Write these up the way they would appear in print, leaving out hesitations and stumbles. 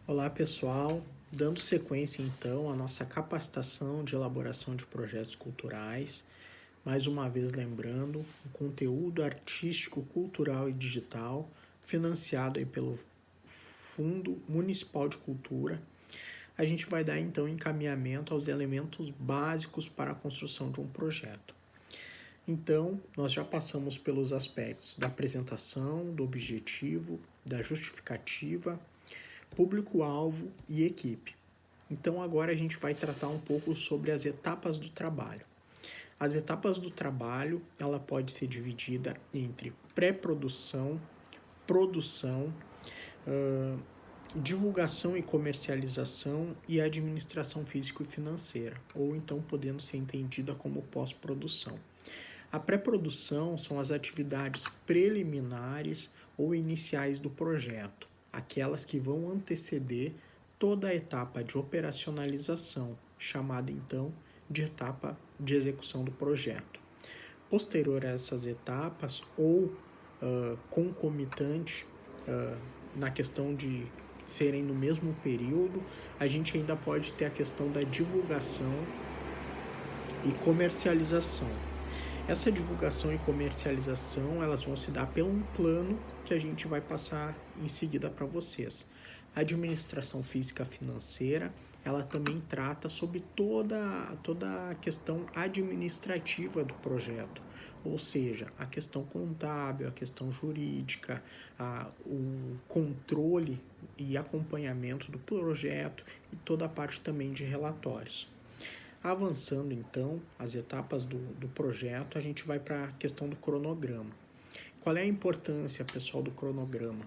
Olá pessoal, dando sequência então à nossa capacitação de elaboração de projetos culturais, mais uma vez lembrando, um conteúdo artístico, cultural e digital financiado aí pelo Fundo Municipal de Cultura. A gente vai dar então encaminhamento aos elementos básicos para a construção de um projeto. Então, nós já passamos pelos aspectos da apresentação, do objetivo, da justificativa, público-alvo e equipe. Então agora a gente vai tratar um pouco sobre as etapas do trabalho. As etapas do trabalho, ela pode ser dividida entre pré-produção, produção, divulgação e comercialização e administração físico e financeira, ou então podendo ser entendida como pós-produção. A pré-produção são as atividades preliminares ou iniciais do projeto, aquelas que vão anteceder toda a etapa de operacionalização, chamada então de etapa de execução do projeto. Posterior a essas etapas ou concomitante na questão de serem no mesmo período, a gente ainda pode ter a questão da divulgação e comercialização. Essa divulgação e comercialização, elas vão se dar pelo plano que a gente vai passar em seguida para vocês. A administração física financeira, ela também trata sobre toda a questão administrativa do projeto, ou seja, a questão contábil, a questão jurídica, o controle e acompanhamento do projeto e toda a parte também de relatórios. Avançando então as etapas do projeto, a gente vai para a questão do cronograma. Qual é a importância, pessoal, do cronograma?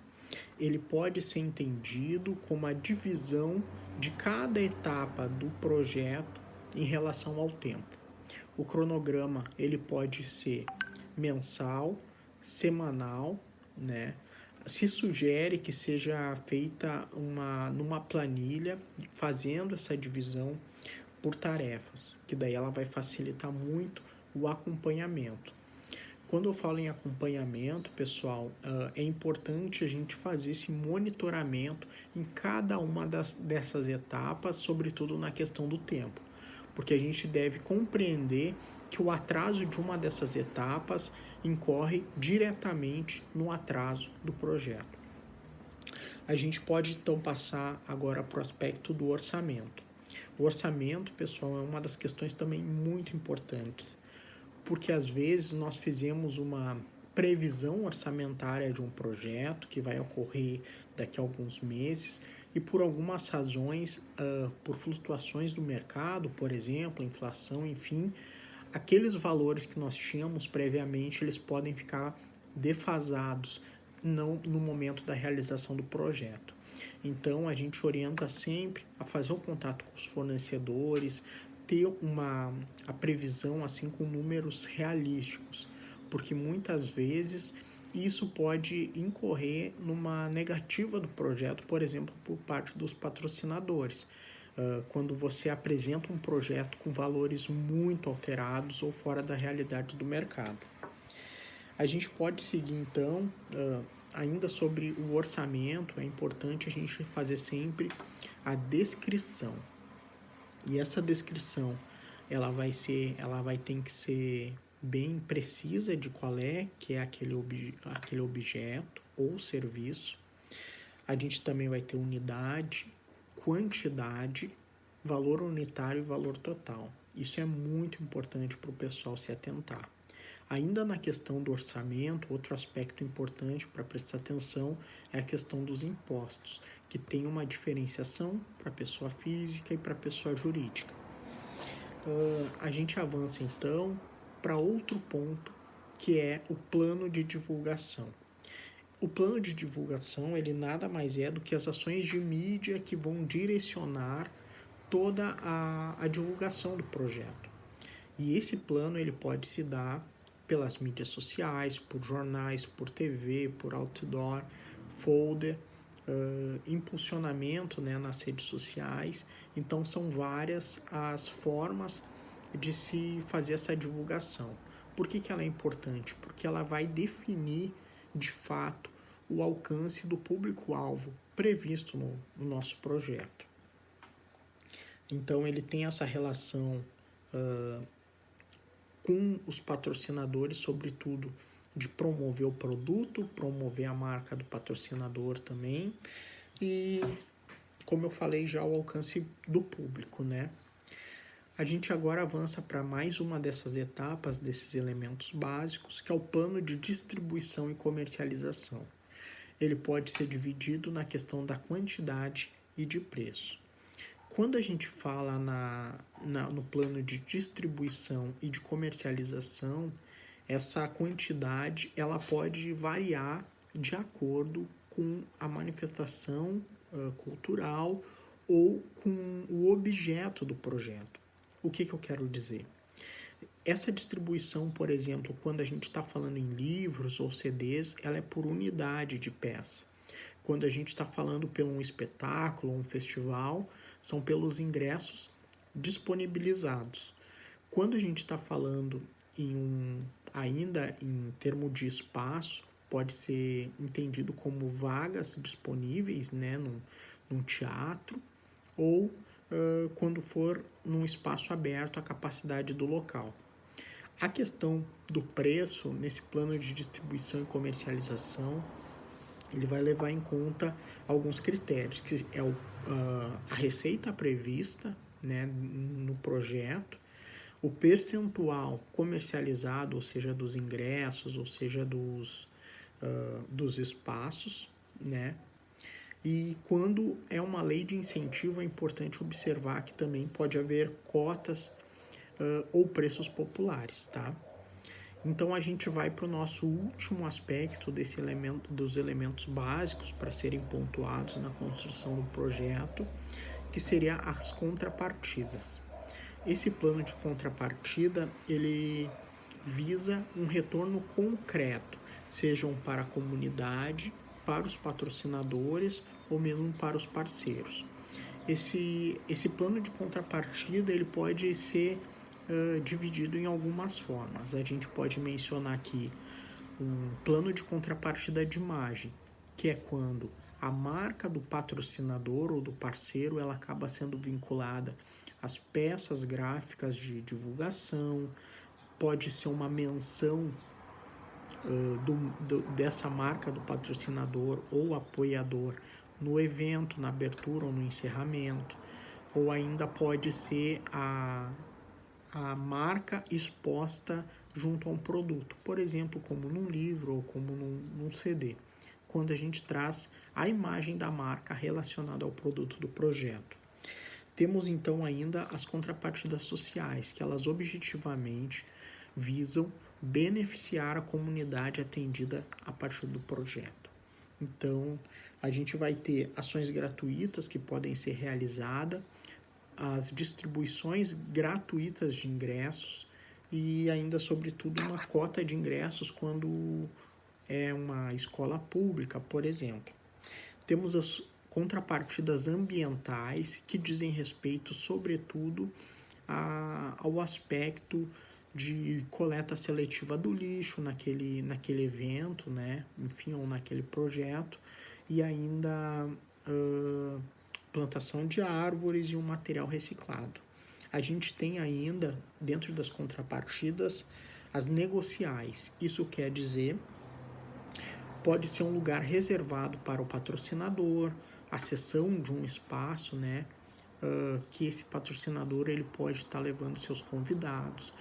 Ele pode ser entendido como a divisão de cada etapa do projeto em relação ao tempo. O cronograma ele pode ser mensal, semanal, né? Se sugere que seja feita numa planilha, fazendo essa divisão por tarefas, que daí ela vai facilitar muito o acompanhamento. Quando eu falo em acompanhamento, pessoal, é importante a gente fazer esse monitoramento em cada uma dessas etapas, sobretudo na questão do tempo, porque a gente deve compreender que o atraso de uma dessas etapas incorre diretamente no atraso do projeto. A gente pode então passar agora para o aspecto do orçamento. O orçamento, pessoal, é uma das questões também muito importantes, porque às vezes nós fizemos uma previsão orçamentária de um projeto que vai ocorrer daqui a alguns meses e por algumas razões, por flutuações do mercado, por exemplo, inflação, enfim, aqueles valores que nós tínhamos previamente, eles podem ficar defasados no momento da realização do projeto. Então, a gente orienta sempre a fazer o contato com os fornecedores, ter a previsão assim com números realísticos, porque muitas vezes isso pode incorrer numa negativa do projeto, por exemplo, por parte dos patrocinadores. Quando você apresenta um projeto com valores muito alterados ou fora da realidade do mercado. A gente pode seguir então, ainda sobre o orçamento, é importante a gente fazer sempre a descrição. E essa descrição, ela vai ter que ser bem precisa de qual é que é aquele objeto ou serviço. A gente também vai ter unidade, quantidade, valor unitário e valor total. Isso é muito importante para o pessoal se atentar. Ainda na questão do orçamento, outro aspecto importante para prestar atenção é a questão dos impostos, que tem uma diferenciação para a pessoa física e para a pessoa jurídica. A gente avança então para outro ponto, que é o plano de divulgação. O plano de divulgação, ele nada mais é do que as ações de mídia que vão direcionar toda a divulgação do projeto. E esse plano ele pode se dar pelas mídias sociais, por jornais, por TV, por outdoor, folder, impulsionamento, né, nas redes sociais. Então são várias as formas de se fazer essa divulgação. Por que ela é importante? Porque ela vai definir de fato o alcance do público-alvo previsto no nosso projeto. Então, ele tem essa relação com os patrocinadores, sobretudo de promover o produto, promover a marca do patrocinador também, e, como eu falei já, o alcance do público, né? A gente agora avança para mais uma dessas etapas, desses elementos básicos, que é o plano de distribuição e comercialização. Ele pode ser dividido na questão da quantidade e de preço. Quando a gente fala no plano de distribuição e de comercialização, essa quantidade ela pode variar de acordo com a manifestação cultural ou com o objeto do projeto. O que eu quero dizer? Essa distribuição, por exemplo, quando a gente está falando em livros ou CDs, ela é por unidade de peça. Quando a gente está falando por um espetáculo, um festival, são pelos ingressos disponibilizados. Quando a gente está falando ainda em termo de espaço, pode ser entendido como vagas disponíveis, né, num teatro, ou quando for num espaço aberto, a capacidade do local. A questão do preço, nesse plano de distribuição e comercialização, ele vai levar em conta alguns critérios, que é a receita prevista, né, no projeto, o percentual comercializado, ou seja, dos ingressos, ou seja, dos espaços, né? E quando é uma lei de incentivo, é importante observar que também pode haver cotas ou preços populares, tá? Então a gente vai para o nosso último aspecto dos elementos básicos para serem pontuados na construção do projeto, que seria as contrapartidas. Esse plano de contrapartida, ele visa um retorno concreto, sejam para a comunidade, para os patrocinadores ou mesmo para os parceiros. Esse plano de contrapartida ele pode ser dividido em algumas formas. A gente pode mencionar aqui um plano de contrapartida de imagem, que é quando a marca do patrocinador ou do parceiro ela acaba sendo vinculada às peças gráficas de divulgação, pode ser uma menção dessa marca do patrocinador ou apoiador no evento, na abertura ou no encerramento, ou ainda pode ser a marca exposta junto a um produto, por exemplo, como num livro ou como num CD, quando a gente traz a imagem da marca relacionada ao produto do projeto. Temos então ainda as contrapartidas sociais, que elas objetivamente visam beneficiar a comunidade atendida a partir do projeto. Então, a gente vai ter ações gratuitas que podem ser realizadas, as distribuições gratuitas de ingressos e ainda, sobretudo, uma cota de ingressos quando é uma escola pública, por exemplo. Temos as contrapartidas ambientais que dizem respeito, sobretudo, ao aspecto de coleta seletiva do lixo naquele evento, né? Enfim, ou naquele projeto, e ainda plantação de árvores e um material reciclado. A gente tem ainda, dentro das contrapartidas, as negociais. Isso quer dizer, pode ser um lugar reservado para o patrocinador, a cessão de um espaço, né? Que esse patrocinador ele pode estar levando seus convidados.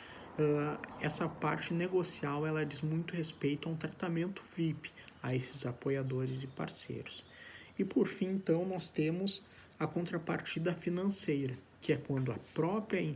Essa parte negocial ela diz muito respeito a um tratamento VIP a esses apoiadores e parceiros. E por fim, então, nós temos a contrapartida financeira, que é quando a própria